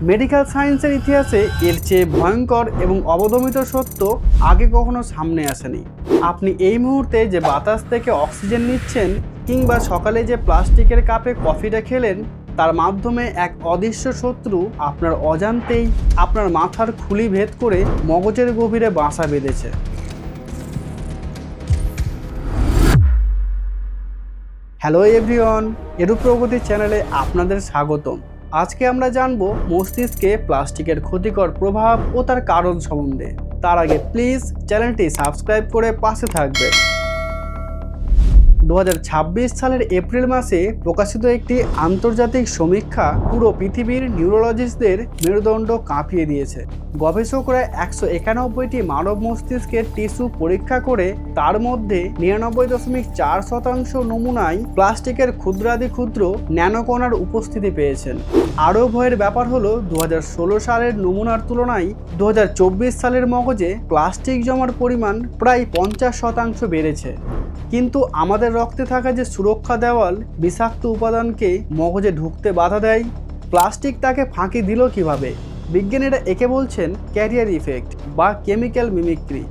Medical সায়েন্সের ইতিহাসে এর চেয়ে ভয়ঙ্কর এবং অবদমিত সত্য আগে কখনো সামনে আসেনি। আপনি এই মুহূর্তে যে বাতাস থেকে অক্সিজেন নিচ্ছেন কিংবা সকালে যে প্লাস্টিকের কাপে কফিটা খেলেন, তার মাধ্যমে এক অদৃশ্য শত্রু আপনার অজান্তেই আপনার মাথার খুলি ভেদ করে মগজের গভীরে বাসা বেঁধেছে। হ্যালো এভরিওয়ান, এরূপ প্রগতি চ্যানেলে আপনাদের স্বাগতম। আজকে আমরা জানব মস্তিষ্কে প্লাস্টিকের ক্ষতিকর প্রভাব ও তার কারণ সম্বন্ধে। তার আগে প্লিজ চ্যানেলটি সাবস্ক্রাইব করে পাশে থাকবেন। 2026 সালের এপ্রিল মাসে প্রকাশিত একটি আন্তর্জাতিক সমীক্ষা পুরো পৃথিবীর নিউরোলজিস্টদের মেরুদণ্ড কাঁপিয়ে দিয়েছে। গবেষকরা 191টি মানব মস্তিষ্কের টিস্যু পরীক্ষা করে তার মধ্যে 99.4% নমুনায় প্লাস্টিকের ক্ষুদ্রাতি ক্ষুদ্র ন্যানোকণার উপস্থিতি পেয়েছেন। আরও ভয়ের ব্যাপার হলো 2016 সালের নমুনার তুলনায় 2024 সালের মগজে প্লাস্টিক জমার পরিমাণ প্রায় 50% বেড়েছে। কিন্তু আমাদের রক্তে থাকা যে সুরক্ষা দেওয়াল বিষাক্ত উপাদানকে মগজে ঢুকতে বাধা দেয়, প্লাস্টিক তাকে ফাঁকি দিল কিভাবে? বিজ্ঞানীরা একে বলছেন ক্যারিয়ার ইফেক্ট বা কেমিক্যাল মিমিক্রি।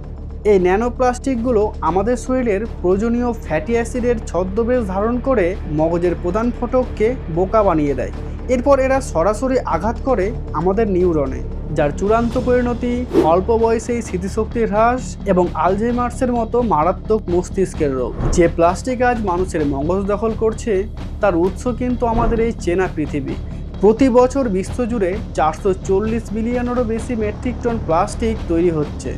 এই ন্যানোপ্লাস্টিকগুলো আমাদের শরীরের প্রয়োজনীয় ফ্যাটি অ্যাসিডের ছদ্মবেশ ধারণ করে মগজের প্রধান ফটককে বোকা বানিয়ে দেয়। এরপর এরা সরাসরি আঘাত করে আমাদের নিউরনে, যার চূড়ান্ত পরিণতি অল্প বয়সেই স্মৃতিশক্তির হ্রাস এবং আলঝেইমার্সের মতো মারাত্মক মস্তিষ্কের রোগ। যে প্লাস্টিক আজ মানুষের মগজ দখল করছে, তার উৎস কিন্তু আমাদের এই চেনা পৃথিবী। প্রতি বছর বিশ্বজুড়ে 440 বিলিয়নেরও বেশি মেট্রিক টন প্লাস্টিক তৈরি হচ্ছে,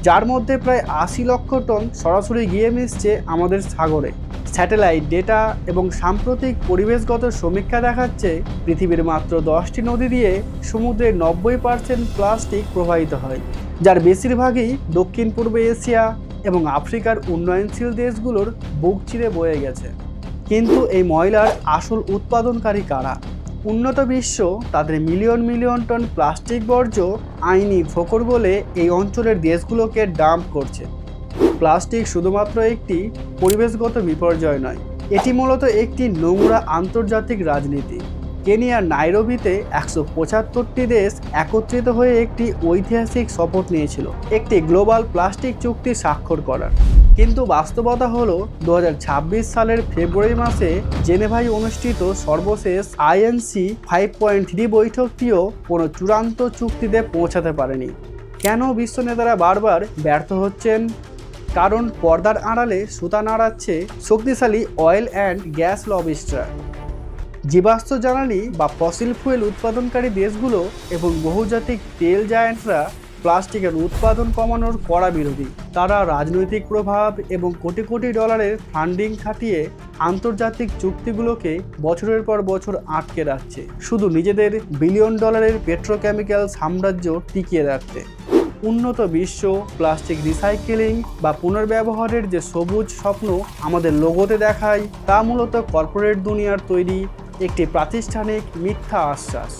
যার মধ্যে প্রায় 80 লক্ষ টন সরাসরি গিয়ে মিশছে আমাদের সাগরে। স্যাটেলাইট ডেটা এবং সাম্প্রতিক পরিবেশগত সমীক্ষা দেখাচ্ছে পৃথিবীর মাত্র 10টি নদী দিয়ে সমুদ্রের 90% প্লাস্টিক প্রবাহিত হয়, যার বেশিরভাগই দক্ষিণ পূর্ব এশিয়া এবং আফ্রিকার উন্নয়নশীল দেশগুলোর বুক চিরে বয়ে গেছে। কিন্তু এই ময়লার আসল উৎপাদনকারী কারা? উন্নত বিশ্ব তাদের মিলিয়ন মিলিয়ন টন প্লাস্টিক বর্জ্য আইনি ফোকর বলে এই অঞ্চলের দেশগুলোকে ডাম্প করছে। প্লাস্টিক শুধুমাত্র একটি পরিবেশগত বিপর্যয় নয়, এটি মূলত একটি নোংরা আন্তর্জাতিক রাজনীতি। কেনিয়ার নাইরোবিতে 175টি দেশ একত্রিত হয়ে একটি ঐতিহাসিক শপথ নিয়েছিল একটি গ্লোবাল প্লাস্টিক চুক্তি স্বাক্ষর করার। কিন্তু বাস্তবতা হলো 2026 সালের ফেব্রুয়ারি মাসে জেনেভায় অনুষ্ঠিত সর্বশেষ INC 5.3 বৈঠকটিও কোনো চূড়ান্ত চুক্তিতে পৌঁছাতে পারেনি। কেন বিশ্ব নেতারা বারবার ব্যর্থ হচ্ছেন? কারণ পর্দার আড়ালে সুতা নাড়াচ্ছে শক্তিশালী অয়েল অ্যান্ড গ্যাস লবিস্টরা। জীবাশ্ম জ্বালানি বা ফসিল ফুয়েল উৎপাদনকারী দেশগুলো এবং বহুজাতিক তেল জায়ান্টরা প্লাস্টিকের উৎপাদন কমানোর কড়া বিরোধী। তারা রাজনৈতিক প্রভাব এবং কোটি কোটি ডলারের ফান্ডিং খাটিয়ে আন্তর্জাতিক চুক্তিগুলোকে বছরের পর বছর আটকে রাখছে, শুধু নিজেদের বিলিয়ন ডলারের পেট্রোকেমিক্যাল সাম্রাজ্য টিকিয়ে রাখতে। উন্নত বিশ্ব প্লাস্টিক রিসাইকেলিং বা পুনর্ব্যবহারের যে সবুজ স্বপ্ন আমাদের লোগোতে দেখায়, তা মূলত কর্পোরেট দুনিয়ার তৈরি একটি প্রাতিষ্ঠানিক মিথ্যা আশ্বাস।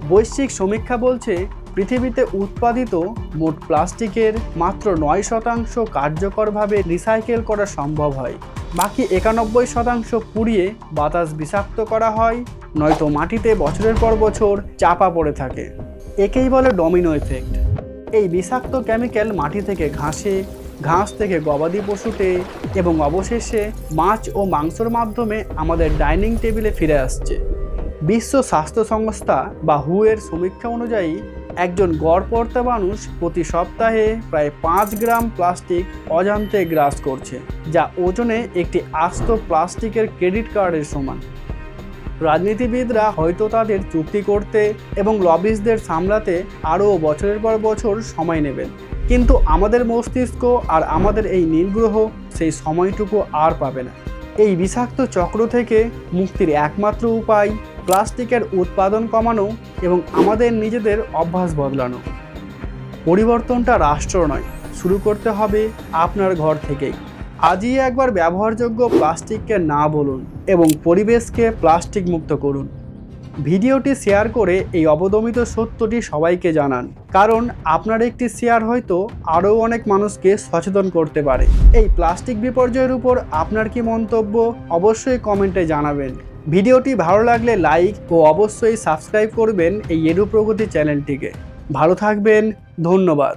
বৈশ্বিক সমীক্ষা বলছে পৃথিবীতে উৎপাদিত মোট প্লাস্টিকের মাত্র 9% কার্যকরভাবে রিসাইকেল করা সম্ভব হয়। বাকি 91% পুড়িয়ে বাতাস বিষাক্ত করা হয়, নয়তো মাটিতে বছরের পর বছর চাপা পড়ে থাকে। একেই বলে ডমিনো ইফেক্ট। এই বিষাক্ত কেমিক্যাল মাটি থেকে ঘাসে, ঘাস থেকে গবাদি পশুতে এবং অবশেষে মাছ ও মাংসের মাধ্যমে আমাদের ডাইনিং টেবিলে ফিরে আসছে। বিশ্ব স্বাস্থ্য সংস্থা বা WHO এর সমীক্ষা অনুযায়ী একজন গড়পড়তা মানুষ প্রতি সপ্তাহে প্রায় 5 গ্রাম প্লাস্টিক অজান্তে গ্রাস করছে, যা ওজনে একটি আস্ত প্লাস্টিকের ক্রেডিট কার্ডের সমান। রাজনীতিবিদরা হয়তো তাদের চুক্তি করতে এবং লবিস্টদের সামলাতে আরও বছরের পর বছর সময় নেবেন, কিন্তু আমাদের মস্তিষ্ক আর আমাদের এই নীলগ্রহ সেই সময়টুকু আর পাবে না। এই বিষাক্ত চক্র থেকে মুক্তির একমাত্র উপায় প্লাস্টিকের উৎপাদন কমানো এবং আমাদের নিজেদের অভ্যাস বদলানো। পরিবর্তনটা রাষ্ট্র নয়, শুরু করতে হবে আপনার ঘর থেকেই। আজই একবার ব্যবহারযোগ্য প্লাস্টিককে না বলুন এবং পরিবেশকে প্লাস্টিক মুক্ত করুন। ভিডিওটি শেয়ার করে এই অবদমিত সত্যটি সবাইকে জানান, কারণ আপনার একটি শেয়ার হয়তো আরও অনেক মানুষকে সচেতন করতে পারে। এই প্লাস্টিক বিপর্যয়ের উপর আপনার কি মন্তব্য অবশ্যই কমেন্টে জানাবেন। ভিডিওটি ভালো লাগলে লাইক ও অবশ্যই সাবস্ক্রাইব করবেন এই এডু প্রগতি চ্যানেলটিকে। ভালো থাকবেন, ধন্যবাদ।